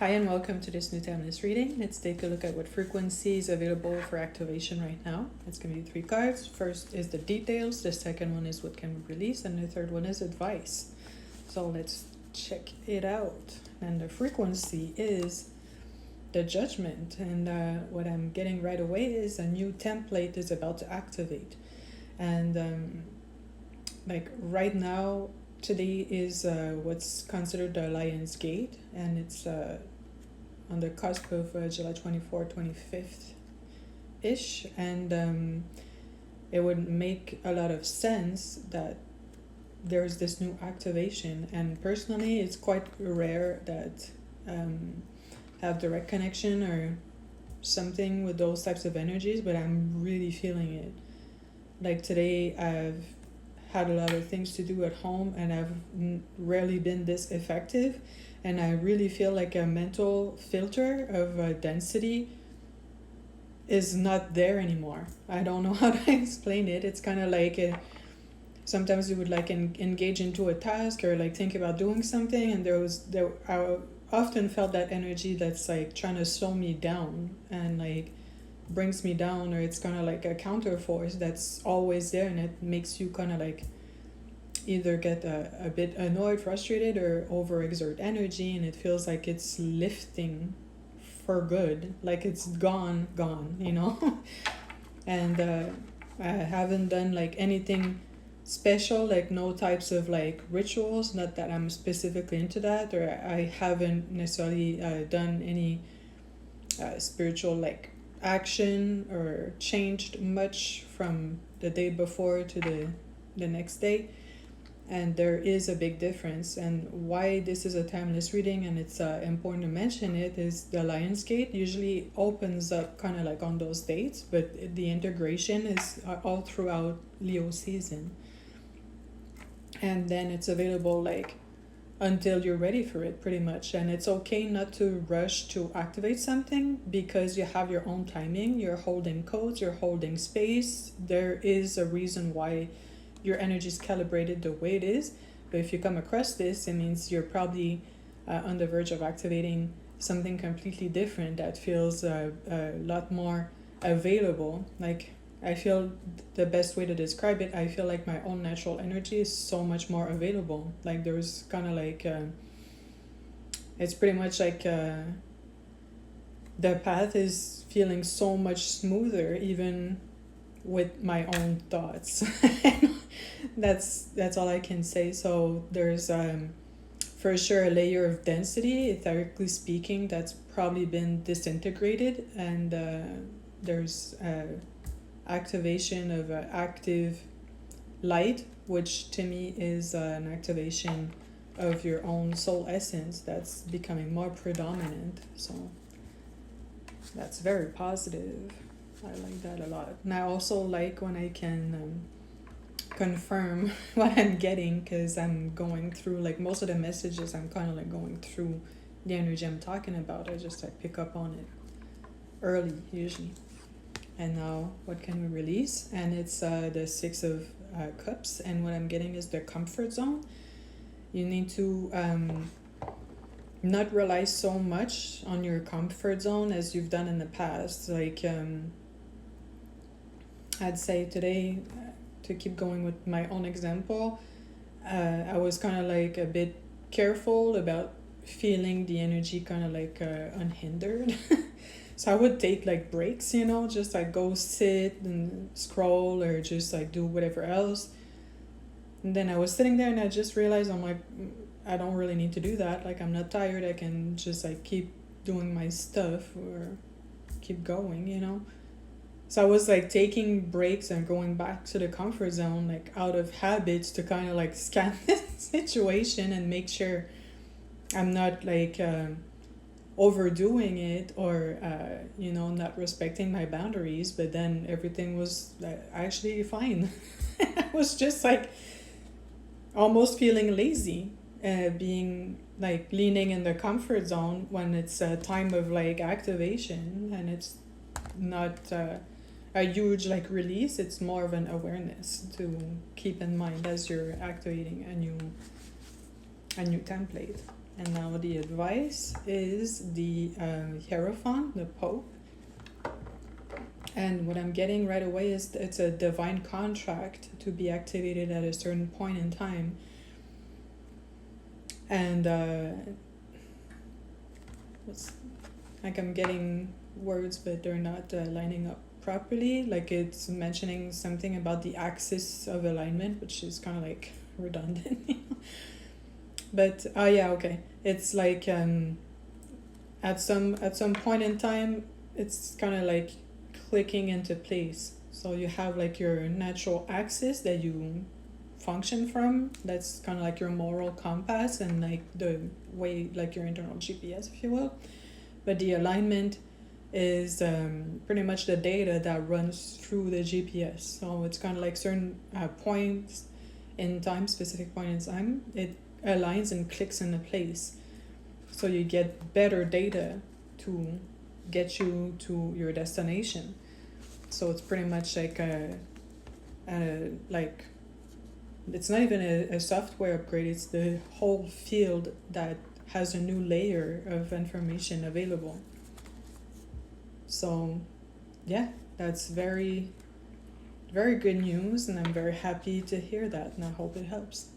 Hi and welcome to this new timeless reading. Let's take a look at what frequency is available for activation right now. It's going to be 3 cards. First is the details, the second one is what can be released, and the third one is advice. So let's check it out. And the frequency is the judgment, and what I'm getting right away is a new template is about to activate. And like right now, today is what's considered the Lion's Gate, and it's on the cusp of July 24th, 25th ish, and it would make a lot of sense that there's this new activation. And personally, it's quite rare that have direct connection or something with those types of energies, but I'm really feeling it. Like today, I've had a lot of things to do at home, and I've rarely been this effective, and I really feel like a mental filter of density is not there anymore. I don't know how to explain it. It's kind of like sometimes you would like engage into a task or like think about doing something, and I often felt that energy that's like trying to slow me down and like brings me down, or it's kind of like a counter force that's always there, and it makes you kind of like either get a bit annoyed, frustrated, or overexert energy, and it feels like it's lifting for good, like it's gone, you know. And I haven't done like anything special, like no types of like rituals, not that I'm specifically into that, or I haven't necessarily done any spiritual like action or changed much from the day before to the next day. And there is a big difference, and why this is a timeless reading and it's important to mention it is the Lion's Gate usually opens up kind of like on those dates, but the integration is all throughout Leo season, and then it's available like until you're ready for it, pretty much. And it's okay not to rush to activate something, because you have your own timing, you're holding codes, you're holding space. There is a reason why your energy is calibrated the way it is. But if you come across this, it means you're probably on the verge of activating something completely different that feels a lot more available. Like, I feel the best way to describe it, I feel like my own natural energy is so much more available. Like there's kind of like, it's pretty much like the path is feeling so much smoother, even with my own thoughts. That's all I can say. So there's for sure a layer of density, etherically speaking, that's probably been disintegrated, and there's activation of active light, which to me is an activation of your own soul essence that's becoming more predominant. So that's very positive. I like that a lot. And I also like when I can confirm what I'm getting, because I'm going through like most of the messages, I'm kind of like going through the energy I'm talking about. I just like pick up on it early usually. And now what can we release? And it's the 6 of Cups, and what I'm getting is the comfort zone. You need to not rely so much on your comfort zone as you've done in the past. Like I'd say today, to keep going with my own example, I was kind of like a bit careful about feeling the energy kind of like unhindered. So I would take like breaks, you know, just like go sit and scroll or just like do whatever else. And then I was sitting there and I just realized I'm like, I don't really need to do that. Like I'm not tired. I can just like keep doing my stuff or keep going, you know. So I was like taking breaks and going back to the comfort zone, like out of habits, to kind of like scan the situation and make sure I'm not like overdoing it or you know, not respecting my boundaries. But then everything was actually fine. I was just like almost feeling lazy, being like leaning in the comfort zone when it's a time of like activation, and it's not a huge like release. It's more of an awareness to keep in mind as you're activating a new template. And now the advice is the Hierophant, the Pope. And what I'm getting right away is it's a divine contract to be activated at a certain point in time. And it's like I'm getting words, but they're not lining up properly. Like it's mentioning something about the axis of alignment, which is kind of like redundant. But yeah, okay. It's like at some point in time, it's kind of like clicking into place. So you have like your natural axis that you function from. That's kind of like your moral compass and like the way, like your internal GPS, if you will. But the alignment is pretty much the data that runs through the GPS. So it's kind of like certain points in time, specific point in time, it aligns and clicks into place. So you get better data to get you to your destination. So it's pretty much like like it's not even a software upgrade, it's the whole field that has a new layer of information available. So yeah, that's very, very good news, and I'm very happy to hear that, and I hope it helps.